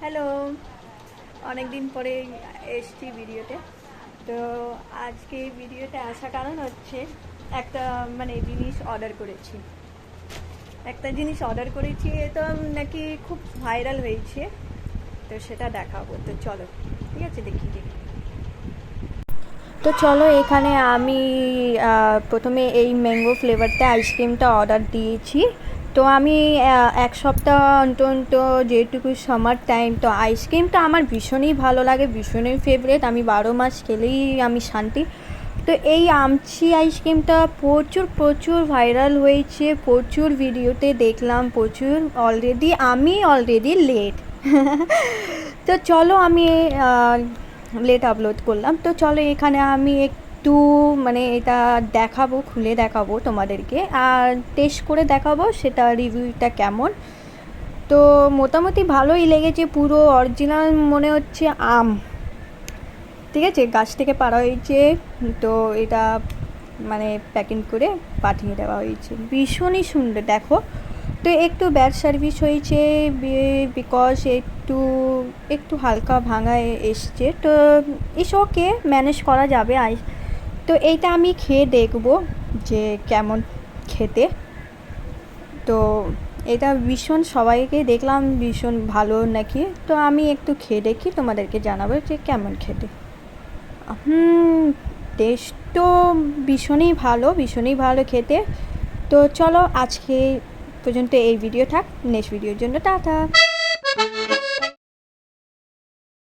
Hello, অনেক দিন পরে এসছি ভিডিওতে। তো আজকে ভিডিওতে আসা কারণ হচ্ছে একটা জিনিস অর্ডার করেছি তো নাকি খুব ভাইরাল হয়েছে, তো সেটা দেখাবো। তো চলো, ঠিক আছে, দেখি। তো চলো, এখানে আমি প্রথমে এই ম্যাঙ্গো ফ্লেভারটা আইসক্রিমটা অর্ডার দিয়েছি। তো আমি এক সপ্তাহ অন্তর যেটুকু সামার টাইম, তো আইসক্রিমটা আমার ভীষণই ভালো লাগে, ভীষণই ফেভারিট। আমি 12 মাস খেলেই আমি শান্তি। তো এই আমচি আইসক্রিমটা প্রচুর প্রচুর ভাইরাল হয়েছে, প্রচুর ভিডিওতে দেখলাম, প্রচুর। আমি অলরেডি লেট। তো চলো, আমি লেট আপলোড করলাম। তো চলো, এখানে আমি একটু এটা দেখাবো, খুলে দেখাবো তোমাদেরকে, আর টেস্ট করে দেখাবো সেটা রিভিউটা কেমন। তো মোটামুটি ভালোই লেগেছে, পুরো অরিজিনাল মনে হচ্ছে আম। ঠিক আছে, গাছ থেকে পাড়া হয়েছে। তো এটা প্যাকিং করে পাঠিয়ে দেওয়া হয়েছে, ভীষণই সুন্দর। দেখো, তো একটু ব্যাড সার্ভিস হয়েছে, বিকজ একটু একটু হালকা ভাঙা এসছে। তো ওকে, ম্যানেজ করা যাবে। তো এইটা আমি খেয়ে দেখবো যে কেমন খেতে। তো এটা ভীষণ, সবাইকে দেখলাম ভীষণ ভালো নাকি। তো আমি একটু খেয়ে দেখি, তোমাদেরকে জানাবো যে কেমন খেতে। টেস্ট তো ভীষণই ভালো খেতে। তো চলো, আজকে পর্যন্ত এই ভিডিও থাক, নেক্সট ভিডিওর জন্য টাটা।